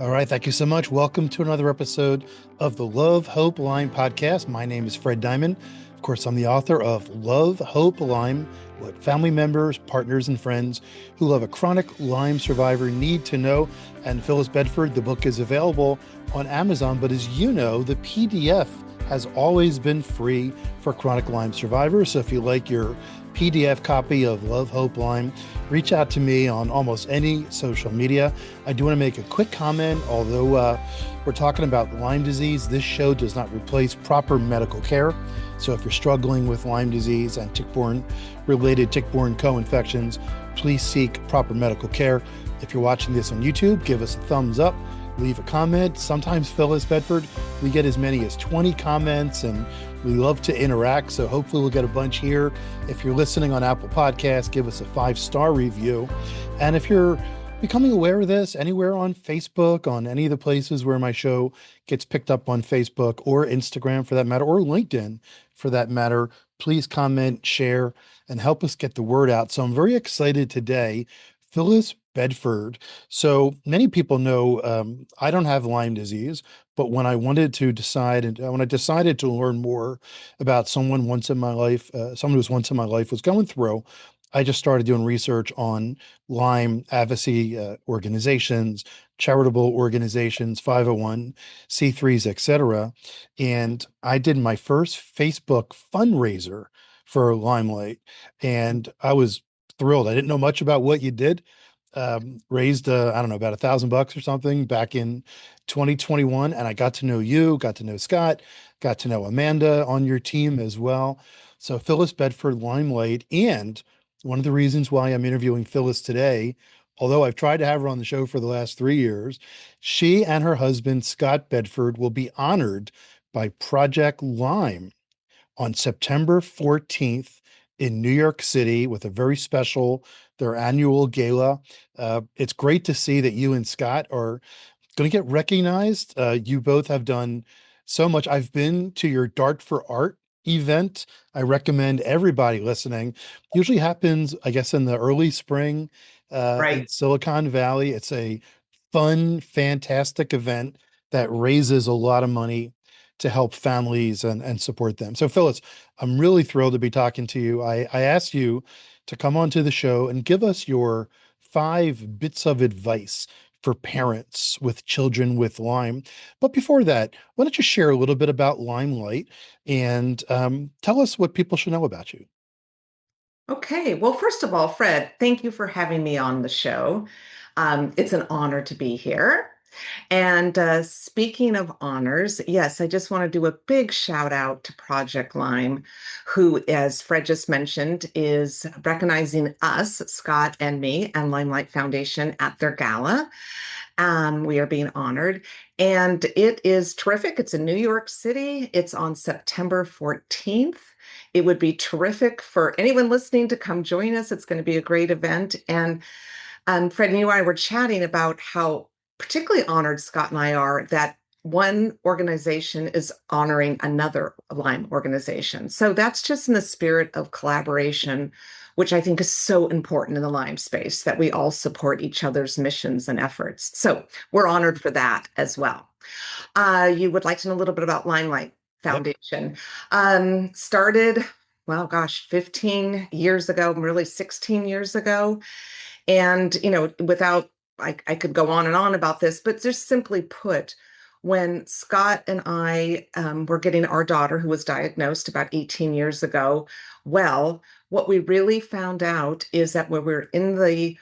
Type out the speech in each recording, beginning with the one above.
All right, thank you so much. Welcome to another episode of the Love, Hope, Lyme podcast. My name is Fred Diamond. Of course, I'm the author of Love, Hope, Lyme, What Family Members, Partners, and Friends Who Love a Chronic Lyme Survivor Need to Know. And Phyllis Bedford, the book is available on Amazon, but as you know, the PDF has always been free for chronic Lyme survivors. So if you like your PDF copy of Love, Hope, Lyme, reach out to me on almost any social media. I do want to make a quick comment. Although we're talking about Lyme disease, this show does not replace proper medical care. So if you're struggling with Lyme disease and tick-borne co-infections, please seek proper medical care. If you're watching this on YouTube, give us a thumbs up, leave a comment. Sometimes Phyllis Bedford, we get as many as 20 comments, and we love to interact. So hopefully we'll get a bunch here. If you're listening on Apple Podcasts, give us a 5-star review. And if you're becoming aware of this anywhere on Facebook, on any of the places where my show gets picked up on Facebook or Instagram for that matter, or LinkedIn for that matter, please comment, share, and help us get the word out. So I'm very excited today. Phyllis Bedford. So many people know I don't have Lyme disease, but when I wanted to decide, and when I decided to learn more about someone once in my life, someone who's once in my life was going through, I just started doing research on Lyme advocacy organizations, charitable organizations, 501c3s, etc. And I did my first Facebook fundraiser for LymeLight, and I was thrilled. I didn't know much about what you did. Raised, I don't know, about $1,000 or something back in 2021. And I got to know you, got to know Scott, got to know Amanda on your team as well. So Phyllis Bedford, LymeLight, and one of the reasons why I'm interviewing Phyllis today, although I've tried to have her on the show for the last 3 years, she and her husband, Scott Bedford, will be honored by Project Lyme on September 14th in New York City with a very special, their annual gala. It's great to see that you and Scott are going to get recognized. You both have done so much. I've been to your Dart for Art event. I recommend everybody listening. Usually happens, I guess, in the early spring in Right. Silicon Valley. It's a fun, fantastic event that raises a lot of money to help families and support them. So, Phyllis, I'm really thrilled to be talking to you. I asked you to come onto the show and give us your 5 bits of advice for parents with children with Lyme. But before that, why don't you share a little bit about LymeLight and tell us what people should know about you? Okay. Well, first of all, Fred, thank you for having me on the show. It's an honor to be here. And speaking of honors, yes, I just want to do a big shout out to Project Lyme, who, as Fred just mentioned, is recognizing us, Scott and me, and LymeLight Foundation at their gala. We are being honored, and it is terrific. It's in New York City. It's on September 14th. It would be terrific for anyone listening to come join us. It's going to be a great event. And Fred and you and I were chatting about how particularly honored Scott and I are that one organization is honoring another Lyme organization. So that's just in the spirit of collaboration, which I think is so important in the Lyme space, that we all support each other's missions and efforts. So we're honored for that as well. You would like to know a little bit about LymeLight Yep. Foundation. Started, well, gosh, 15 years ago, really 16 years ago. And, without, I could go on and on about this, but just simply put, when Scott and I were getting our daughter, who was diagnosed about 18 years ago, well, what we really found out is that when we were in the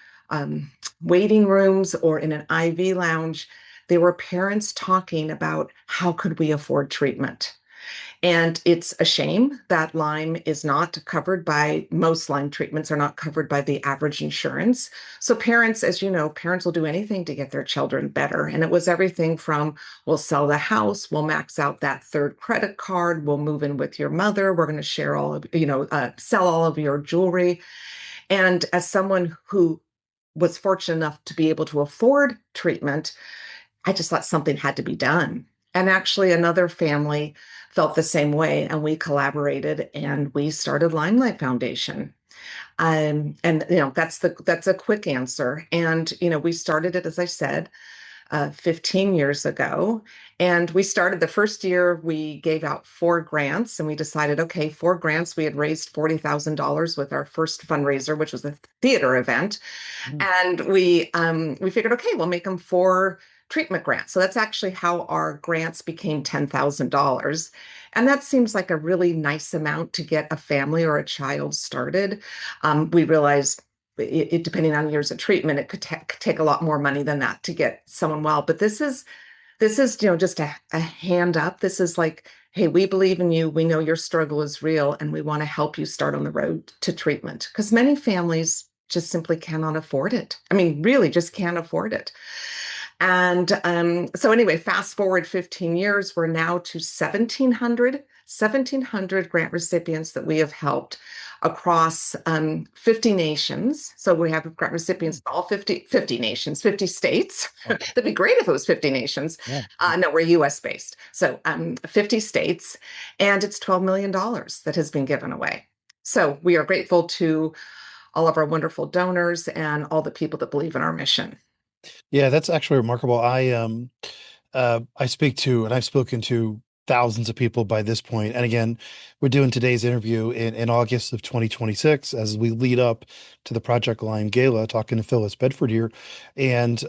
waiting rooms or in an IV lounge, there were parents talking about how could we afford treatment. And it's a shame that Lyme is not covered by most Lyme treatments are not covered by the average insurance. So parents, as you know, parents will do anything to get their children better. And it was everything from we'll sell the house, we'll max out that third credit card, we'll move in with your mother, we're going to share all of, sell all of your jewelry. And as someone who was fortunate enough to be able to afford treatment, I just thought something had to be done. And actually, another family felt the same way, and we collaborated and we started LymeLight Foundation. And that's a quick answer. And we started it, as I said, 15 years ago. And we started the first year, we gave out 4 grants, and we decided, okay, 4 grants. We had raised $40,000 with our first fundraiser, which was a theater event. Mm. And we figured, okay, we'll make them 4 treatment grants. So that's actually how our grants became $10,000. And that seems like a really nice amount to get a family or a child started. We realized depending on years of treatment, it could take a lot more money than that to get someone well. But this is just a hand up. This is like, hey, we believe in you. We know your struggle is real, and we want to help you start on the road to treatment, because many families just simply cannot afford it. I mean, really just can't afford it. And so anyway, fast forward 15 years, we're now to 1,700 grant recipients that we have helped across 50 nations. So we have grant recipients in all 50 nations, 50 states. Wow. That'd be great if it was 50 nations. Yeah. No, we're US based. So 50 states, and it's $12 million that has been given away. So we are grateful to all of our wonderful donors and all the people that believe in our mission. Yeah, that's actually remarkable. I speak to, and I've spoken to thousands of people by this point. And again, we're doing today's interview in August of 2026 as we lead up to the Project Lyme Gala, talking to Phyllis Bedford here. And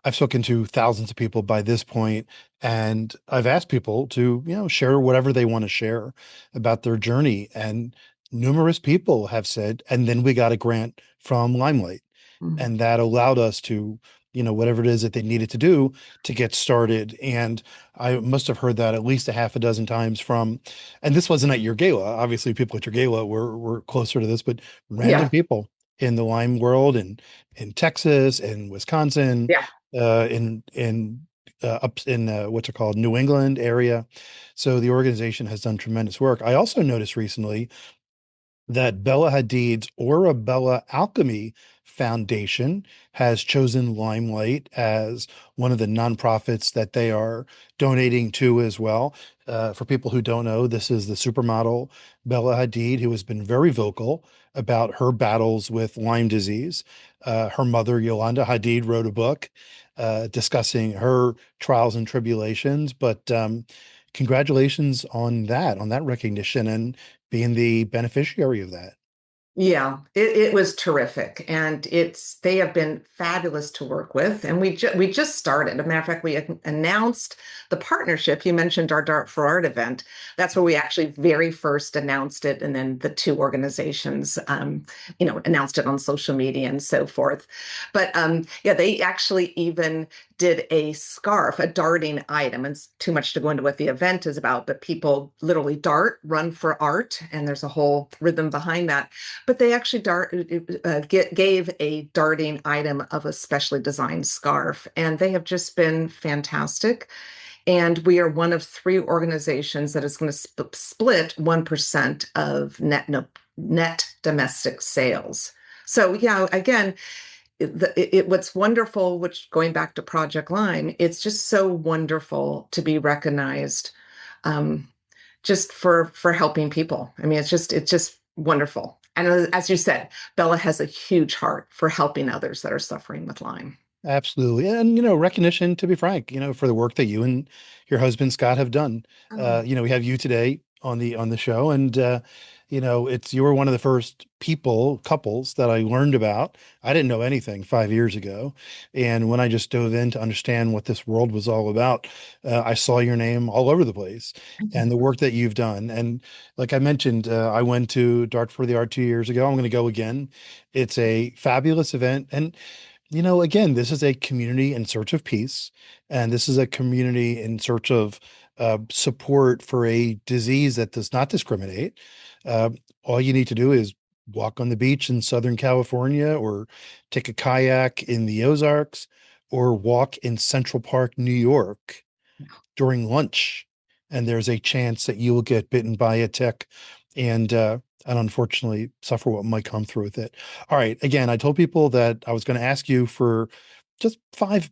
I've spoken to thousands of people by this point, and I've asked people to, share whatever they want to share about their journey. And numerous people have said, and then we got a grant from LymeLight, Mm. and that allowed us to, whatever it is that they needed to do to get started. And I must have heard that at least a half a dozen times from, and this wasn't at your gala. Obviously, people at your gala were closer to this, but random Yeah, people in the Lyme world and in Texas and Wisconsin, yeah. in up in what's it called, New England area. So the organization has done tremendous work. I also noticed recently that Bella Hadid's Bella Alchemy Foundation has chosen Limelight as one of the nonprofits that they are donating to as well. For people who don't know, this is the supermodel Bella Hadid, who has been very vocal about her battles with Lyme disease. Her mother, Yolanda Hadid, wrote a book discussing her trials and tribulations. But congratulations on that recognition and being the beneficiary of that. Yeah, it was terrific, and they have been fabulous to work with. And we just started. As a matter of fact, we announced the partnership. You mentioned our Dart for Art event. That's where we actually very first announced it, and then the two organizations, announced it on social media and so forth. But yeah, they actually even did a scarf, a darting item. And it's too much to go into what the event is about, but people literally run for art, and there's a whole rhythm behind that. But they actually gave a darting item of a specially designed scarf, and they have just been fantastic. And we are one of 3 organizations that is going to split 1% of net domestic sales. So yeah, again, what's wonderful, which going back to Project Lyme, it's just so wonderful to be recognized, um, just for helping people. I mean, it's just wonderful. And as you said, Bella has a huge heart for helping others that are suffering with Lyme. Absolutely. And, recognition, to be frank, for the work that you and your husband Scott have done. Oh, We have you today on the show, and you were one of the first couples that I learned about. I didn't know anything 5 years ago. And when I just dove in to understand what this world was all about, I saw your name all over the place and the work that you've done. And like I mentioned, I went to Dart for the Art 2 years ago. I'm going to go again. It's a fabulous event. And again, this is a community in search of peace, and this is a community in search of support for a disease that does not discriminate. Uh, all you need to do is walk on the beach in Southern California, or take a kayak in the Ozarks, or walk in Central Park, New York during lunch, and there's a chance that you will get bitten by a tick and unfortunately suffer what might come through with it. All right. Again, I told people that I was going to ask you for just 5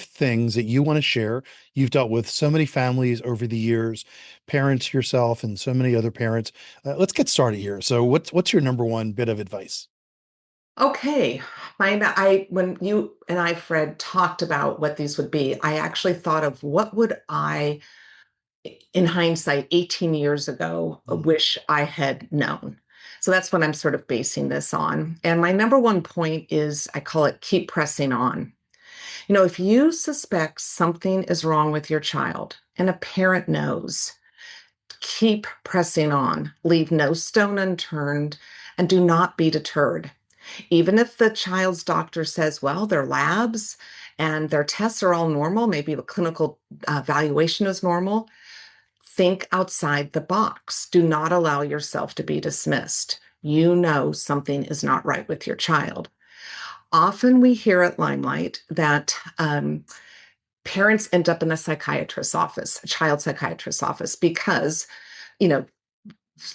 things that you want to share. You've dealt with so many families over the years, parents yourself, and so many other parents. Let's get started here. So, what's your number one bit of advice? Okay. When you and I, Fred, talked about what these would be, I actually thought of what would I, in hindsight, 18 years ago, Mm. wish I had known. So that's what I'm sort of basing this on. And my number one point is I call it keep pressing on. If you suspect something is wrong with your child and a parent knows, keep pressing on, leave no stone unturned, and do not be deterred. Even if the child's doctor says, well, their labs and their tests are all normal, maybe the clinical evaluation is normal, think outside the box. Do not allow yourself to be dismissed. You know something is not right with your child. Often we hear at LymeLight that parents end up in a psychiatrist's office, a child psychiatrist's office, because, you know,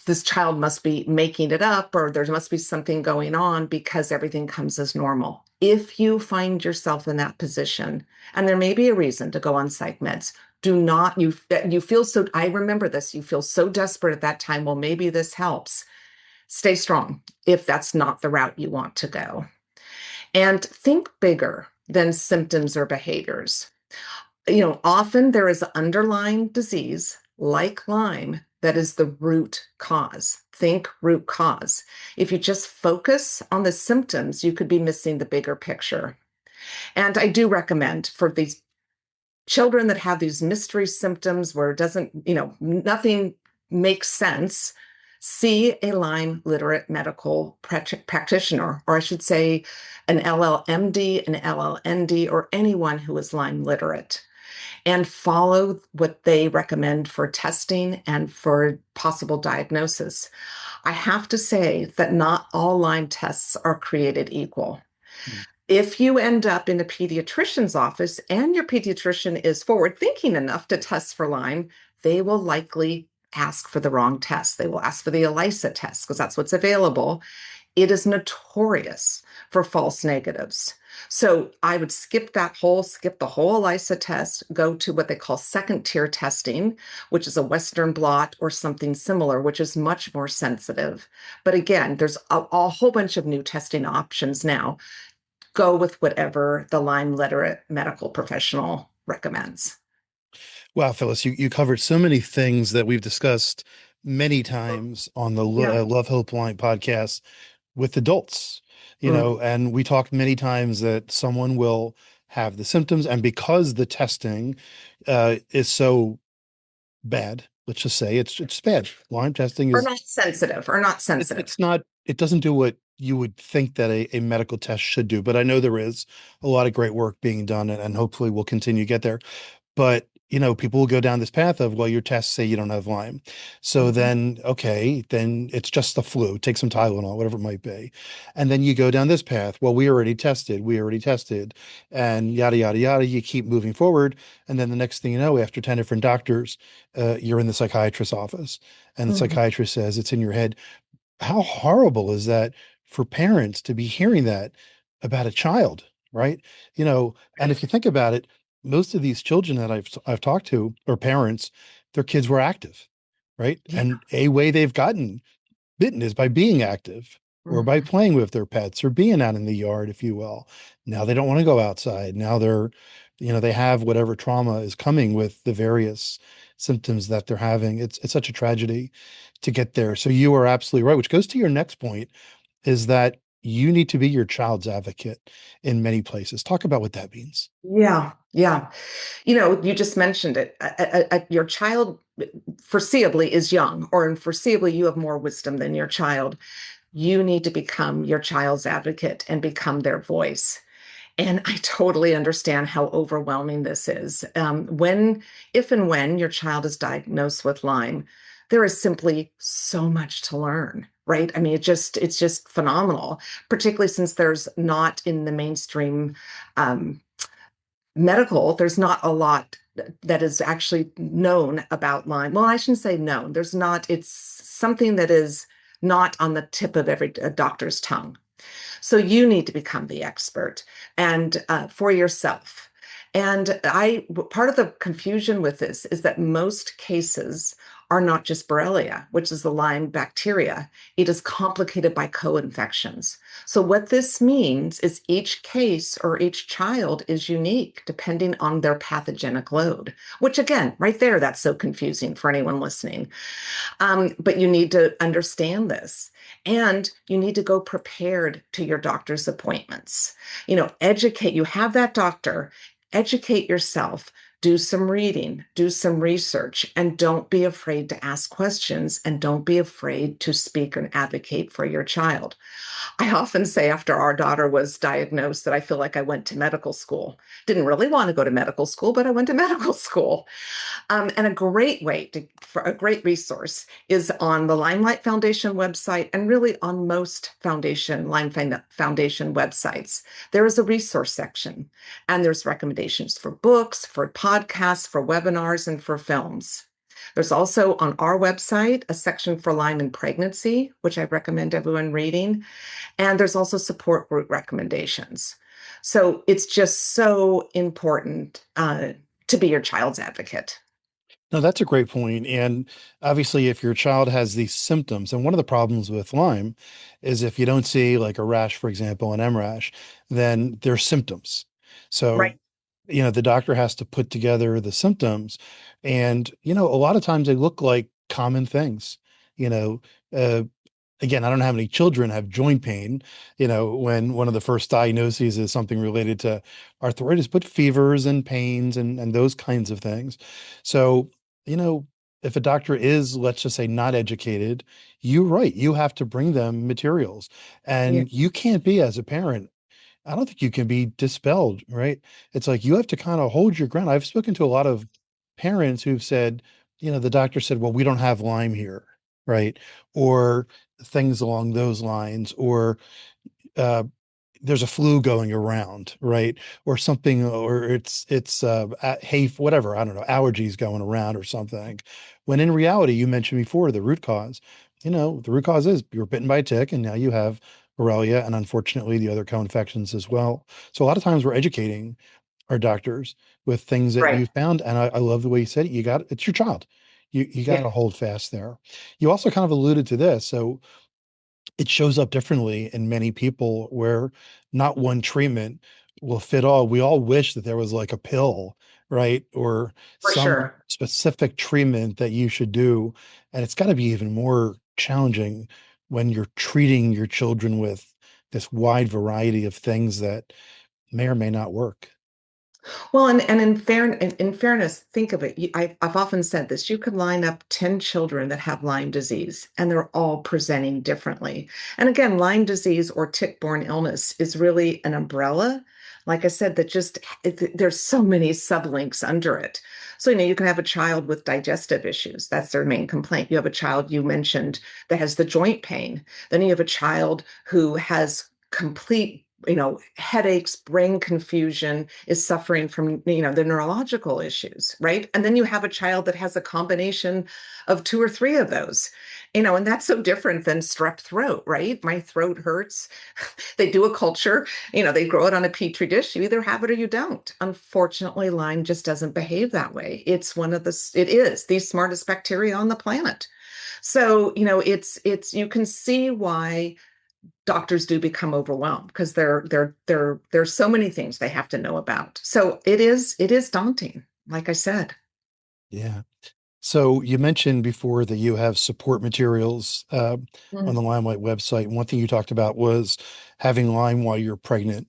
this child must be making it up or there must be something going on because everything comes as normal. If you find yourself in that position, and there may be a reason to go on psych meds, do not, you feel so, I remember this, you feel so desperate at that time, well, maybe this helps. Stay strong if that's not the route you want to go. And think bigger than symptoms or behaviors. Often there is underlying disease like Lyme that is the root cause. Think root cause. If you just focus on the symptoms, you could be missing the bigger picture. And I do recommend for these children that have these mystery symptoms where it doesn't, nothing makes sense, see a Lyme literate medical practitioner, or I should say an LLMD, an LLND, or anyone who is Lyme literate, and follow what they recommend for testing and for possible diagnosis. I have to say that not all Lyme tests are created equal. Mm. If you end up in a pediatrician's office and your pediatrician is forward thinking enough to test for Lyme, they will likely ask for the wrong test. They will ask for the ELISA test because that's what's available. It is notorious for false negatives. So I would skip the whole ELISA test, go to what they call second tier testing, which is a Western blot or something similar, which is much more sensitive. But again, there's a whole bunch of new testing options now. Go with whatever the Lyme literate medical professional recommends. Wow, Phyllis, you covered so many things that we've discussed many times on the Yeah. Love Hope Line podcast with adults, Mm. and we talked many times that someone will have the symptoms, and because the testing is so bad, let's just say it's bad. Lyme testing Or is not sensitive, or not sensitive. it's not it doesn't do what you would think that a medical test should do, but I know there is a lot of great work being done, and hopefully we'll continue to get there. But, people will go down this path of, well, your tests say you don't have Lyme. So Mhm. then, okay, then it's just the flu. Take some Tylenol, whatever it might be. And then you go down this path. Well, we already tested, and yada, yada, yada. You keep moving forward. And then the next thing you know, after 10 different doctors, you're in the psychiatrist's office. And the Mhm. psychiatrist says it's in your head. How horrible is that for parents to be hearing that about a child, right? And if you think about it, most of these children that I've talked to or parents, their kids were active, right? Yeah. And a way they've gotten bitten is by being active or by Mhm. playing with their pets or being out in the yard, if you will. Now they don't want to go outside. Now they have whatever trauma is coming with the various symptoms that they're having. It's such a tragedy to get there. So you are absolutely right, which goes to your next point is that you need to be your child's advocate in many places. Talk about what that means. Yeah. Yeah. You just mentioned it. Your child foreseeably is young, or foreseeably you have more wisdom than your child. You need to become your child's advocate and become their voice. And I totally understand how overwhelming this is. If and when your child is diagnosed with Lyme, there is simply so much to learn, right? I mean, it's just phenomenal, particularly since there's not in the mainstream um, medical, there's not a lot that is actually known about Lyme. Well, I shouldn't say known. There's not. It's something that is not on the tip of every doctor's tongue. So you need to become the expert and for yourself. And part of the confusion with this is that most cases are not just Borrelia, which is the Lyme bacteria. It is complicated by co-infections. So what this means is each case or each child is unique depending on their pathogenic load, which again, right there, that's so confusing for anyone listening. But you need to understand this. And you need to go prepared to your doctor's appointments. Educate, you have that doctor, educate yourself, do some reading, do some research, and don't be afraid to ask questions and don't be afraid to speak and advocate for your child. I often say after our daughter was diagnosed that I feel like I went to medical school. Didn't really want to go to medical school, but I went to medical school. And a great way for a great resource is on the LymeLight Foundation website and really on most Lyme Foundation websites. There is a resource section and there's recommendations for books, for podcasts, for webinars, and for films. There's also on our website a section for Lyme and pregnancy, which I recommend everyone reading. And there's also support group recommendations. So it's just so important to be your child's advocate. No, that's a great point. And obviously, if your child has these symptoms, and one of the problems with Lyme is if you don't see like a rash, for example, an M rash, then there's symptoms. So, Right. the doctor has to put together the symptoms. And, a lot of times they look like common things. You know, uh, again, I don't know how many children have joint pain, when one of the first diagnoses is something related to arthritis, but fevers and pains and those kinds of things. So, if a doctor is, let's just say, not educated, you're right. You have to bring them materials. Yeah. And you can't be, as a parent, I don't think you can be dispelled, right? It's like you have to kind of hold your ground. I've spoken to a lot of parents who've said, the doctor said, well, we don't have Lyme here, right? Or things along those lines, or uh, there's a flu going around, right? Or something, or hay, whatever, I don't know, allergies going around or something. When in reality, you mentioned before the root cause, the root cause is you were bitten by a tick and now you have Borrelia and unfortunately the other co-infections as well. So a lot of times we're educating our doctors with things that Right. you found. And I love the way you said it. It's your child. You got Yeah, to hold fast there. You also kind of alluded to this. So it shows up differently in many people where not one treatment will fit all. We all wish that there was like a pill, right? Or for some sure. specific treatment that you should do. And it's got to be even more challenging when you're treating your children with this wide variety of things that may or may not work. Well, and in fairness, think of it. I've often said this. You could line up 10 children that have Lyme disease, and they're all presenting differently. And again, Lyme disease or tick-borne illness is really an umbrella. Like I said, there's so many sublinks under it. So, you can have a child with digestive issues. That's their main complaint. You have a child you mentioned that has the joint pain. Then you have a child who has complete headaches, brain confusion, is suffering from, the neurological issues, right? And then you have a child that has a combination of two or three of those, and that's so different than strep throat, right? My throat hurts. They do a culture, they grow it on a petri dish. You either have it or you don't. Unfortunately, Lyme just doesn't behave that way. It is the smartest bacteria on the planet. So, you can see why doctors do become overwhelmed because there's so many things they have to know about. So it is daunting, like I said. Yeah. So you mentioned before that you have support materials on Mm. the LymeLight website. And one thing you talked about was having Lyme while you're pregnant.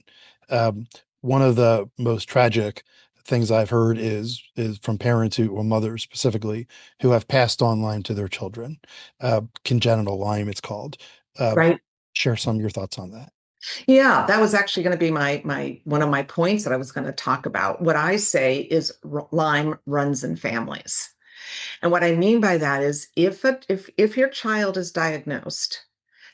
Um, One of the most tragic things I've heard is from parents who, or mothers specifically, who have passed on Lyme to their children. Congenital Lyme, it's called. Uh, Right. Share some of your thoughts on that. Yeah, that was actually going to be my one of my points that I was going to talk about. What I say is Lyme runs in families. And what I mean by that is if your child is diagnosed,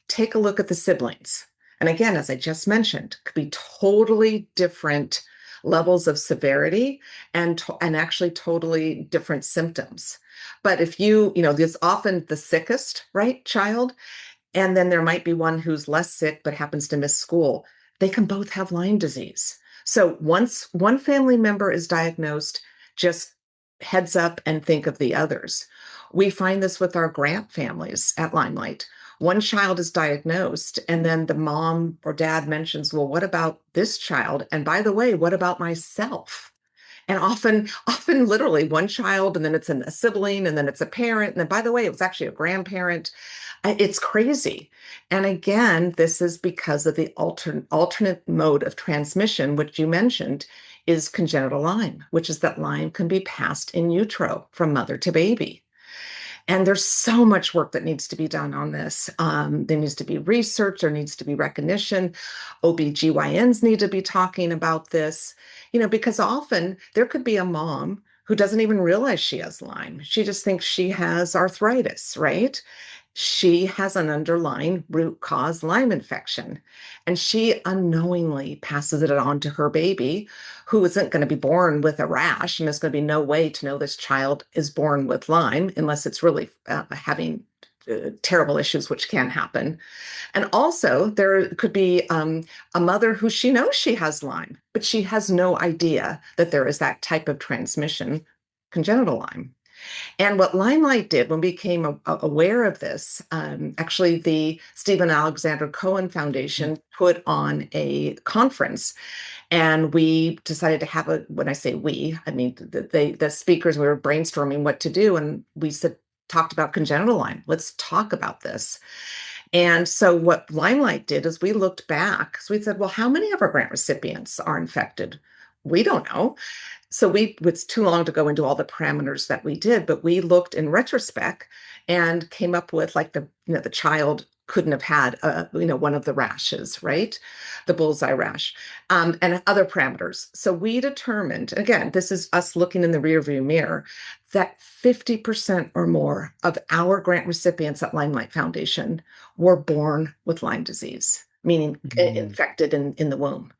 take a look at the siblings. And again, as I just mentioned, could be totally different levels of severity and actually totally different symptoms. But if there's often the sickest, right, child, and then there might be one who's less sick but happens to miss school. They can both have Lyme disease. So once one family member is diagnosed, just heads up and think of the others. We find this with our grant families at LymeLight. One child is diagnosed, and then the mom or dad mentions, well, what about this child? And by the way, what about myself? And often literally one child, and then it's a sibling, and then it's a parent. And then, by the way, it was actually a grandparent. It's crazy. And again, this is because of the alternate mode of transmission, which you mentioned is congenital Lyme, which is that Lyme can be passed in utero from mother to baby. And there's so much work that needs to be done on this. There needs to be research, there needs to be recognition. OBGYNs need to be talking about this, because often there could be a mom who doesn't even realize she has Lyme. She just thinks she has arthritis, right? She has an underlying root cause Lyme infection, and she unknowingly passes it on to her baby, who isn't going to be born with a rash. And there's going to be no way to know this child is born with Lyme unless it's really having terrible issues, which can happen. And also, there could be a mother who she knows she has Lyme, but she has no idea that there is that type of transmission, congenital Lyme. And what LymeLight did when we became aware of this, actually, the Stephen Alexander Cohen Foundation put on a conference, and we decided to have when I say we, I mean the speakers, we were brainstorming what to do, and we talked about congenital Lyme. Let's talk about this. And so what LymeLight did is we looked back. So we said, well, how many of our grant recipients are infected? We don't know. So it's too long to go into all the parameters that we did, but we looked in retrospect and came up with like the child couldn't have had one of the rashes, right? The bullseye rash, and other parameters. So we determined, again, this is us looking in the rearview mirror, that 50% or more of our grant recipients at LymeLight Foundation were born with Lyme disease, meaning infected in the womb.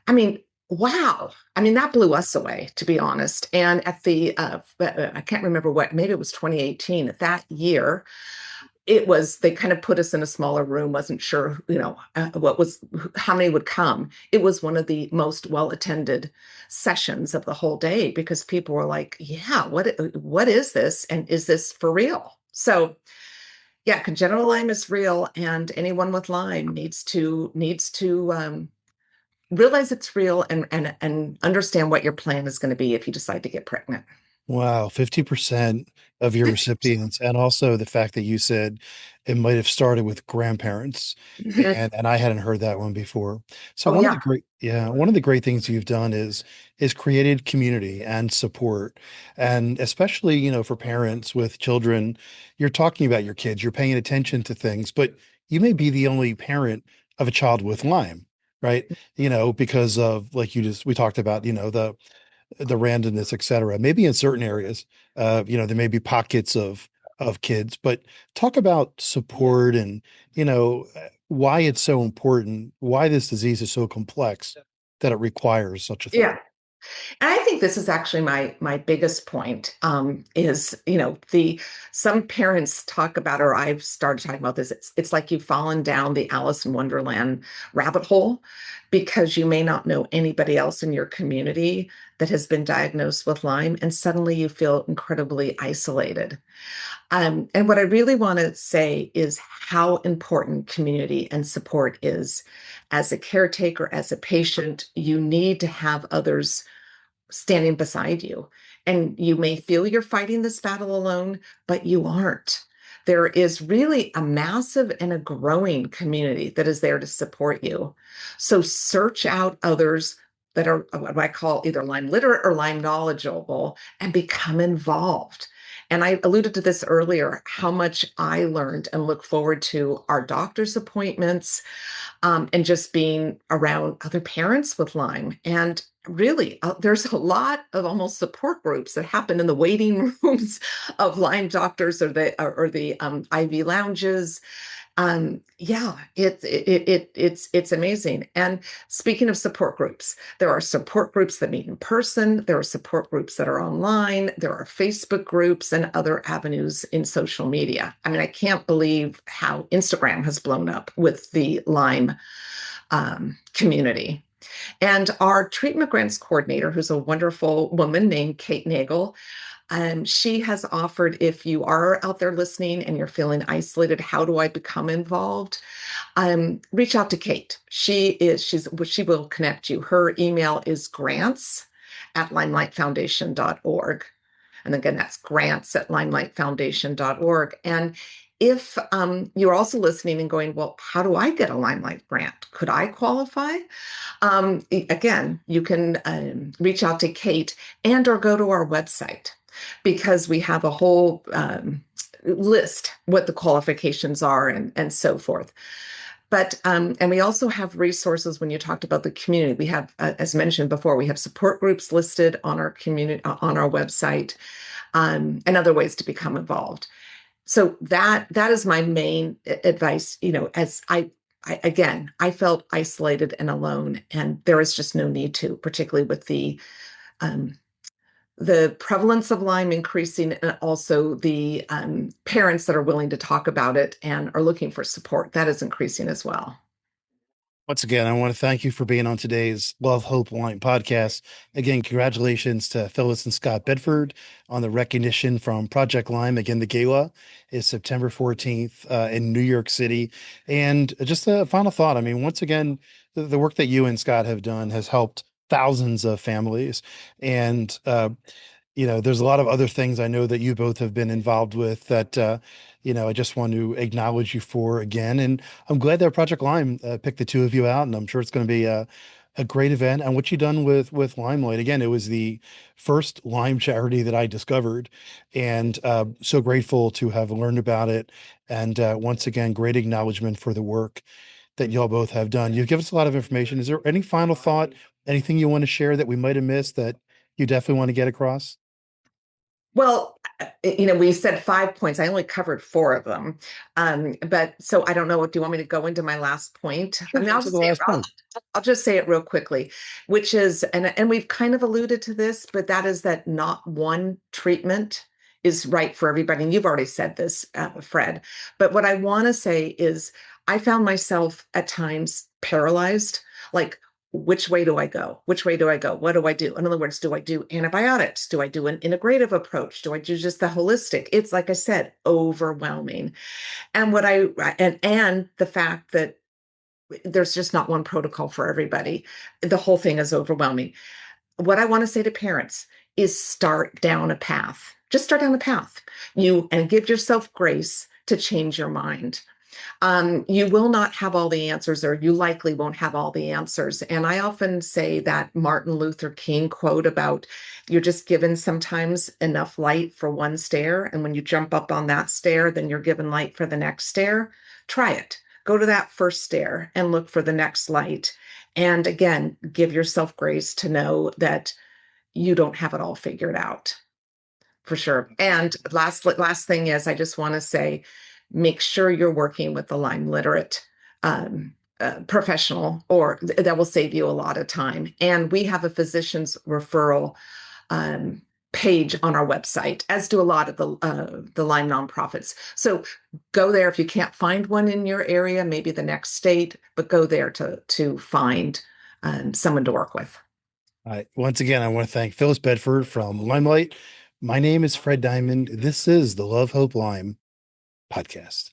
I mean, wow. I mean, that blew us away, to be honest. And at I can't remember maybe it was 2018, at that year, they kind of put us in a smaller room, wasn't sure, how many would come. It was one of the most well-attended sessions of the whole day because people were like, yeah, what is this? And is this for real? So yeah, congenital Lyme is real, and anyone with Lyme needs to realize it's real and understand what your plan is going to be if you decide to get pregnant. Wow, 50% of your recipients, and also the fact that you said it might have started with grandparents, and I hadn't heard that one before. So Oh yeah. one of the great things you've done is created community and support, and especially, for parents with children, you're talking about your kids, you're paying attention to things, but you may be the only parent of a child with Lyme, right? Because of like we talked about, the randomness, et cetera. Maybe in certain areas, there may be pockets of kids, but talk about support and, why it's so important, why this disease is so complex that it requires such a thing. Yeah. And I think this is actually my biggest point, is, the some parents talk about, or I've started talking about this, it's like you've fallen down the Alice in Wonderland rabbit hole because you may not know anybody else in your community that has been diagnosed with Lyme, and suddenly you feel incredibly isolated. And what I really want to say is how important community and support is. As a caretaker, as a patient, you need to have others standing beside you. And you may feel you're fighting this battle alone, but you aren't. There is really a massive and a growing community that is there to support you. So search out others that are what I call either Lyme literate or Lyme knowledgeable and become involved. And I alluded to this earlier, how much I learned and look forward to our doctor's appointments, and just being around other parents with Lyme. And really, there's a lot of almost support groups that happen in the waiting rooms of Lyme doctors or the IV lounges. Yeah, it's amazing. And speaking of support groups, there are support groups that meet in person. There are support groups that are online. There are Facebook groups and other avenues in social media. I mean, I can't believe how Instagram has blown up with the Lyme community. And our treatment grants coordinator, who's a wonderful woman named Kate Nagel, She has offered, if you are out there listening and you're feeling isolated, how do I become involved? Reach out to Kate. She will connect you. Her email is grants@limelightfoundation.org. And again, that's grants@limelightfoundation.org. And if you're also listening and going, well, how do I get a Limelight grant? Could I qualify? Again, you can reach out to Kate and or go to our website because we have a whole list what the qualifications are and so forth. But and we also have resources when you talked about the community. We have, as mentioned before, we have support groups listed on our community on our website, and other ways to become involved. So that is my main advice. As I felt isolated and alone, and there is just no need to, particularly with um, the prevalence of Lyme increasing, and also the parents that are willing to talk about it and are looking for support. That is increasing as well. Once again, I want to thank you for being on today's Love, Hope, Lyme podcast. Again, congratulations to Phyllis and Scott Bedford on the recognition from Project Lyme. Again, the gala is September 14th in New York City. And just a final thought. I mean, once again, the work that you and Scott have done has helped thousands of families. And there's a lot of other things I know that you both have been involved with that, I just want to acknowledge you for again. And I'm glad that Project Lyme picked the two of you out, and I'm sure it's going to be a great event. And what you done with LymeLight, again, it was the first Lyme charity that I discovered, and so grateful to have learned about it. And once again, great acknowledgement for the work that y'all both have done. You've given us a lot of information. Is there any final thought, anything you want to share that we might have missed that you definitely want to get across? Well, we said 5 points. I only covered four of them. But so I don't know. Do you want me to go into my last point? I Sure, mean, get to the last point. I'll just say it real quickly, which is, and we've kind of alluded to this, but that is that not one treatment is right for everybody. And you've already said this, Fred. But what I want to say is I found myself at times paralyzed, like, which way do I go? Which way do I go? What do I do? In other words, do I do antibiotics? Do I do an integrative approach? Do I do just the holistic? It's like I said, overwhelming. And and the fact that there's just not one protocol for everybody. The whole thing is overwhelming. What I want to say to parents is start down a path. Just start down a path. And give yourself grace to change your mind. You will not have all the answers, or you likely won't have all the answers. And I often say that Martin Luther King quote about you're just given sometimes enough light for one stair. And when you jump up on that stair, then you're given light for the next stair. Try it. Go to that first stair and look for the next light. And again, give yourself grace to know that you don't have it all figured out for sure. And last thing is, I just want to say, make sure you're working with the Lyme literate professional, or that will save you a lot of time. And we have a physician's referral um, page on our website, as do a lot of the Lyme nonprofits. So go there if you can't find one in your area, maybe the next state, but go there to find someone to work with. All right. Once again, I want to thank Phyllis Bedford from LymeLight. My name is Fred Diamond. This is the Love, Hope, Lyme podcast.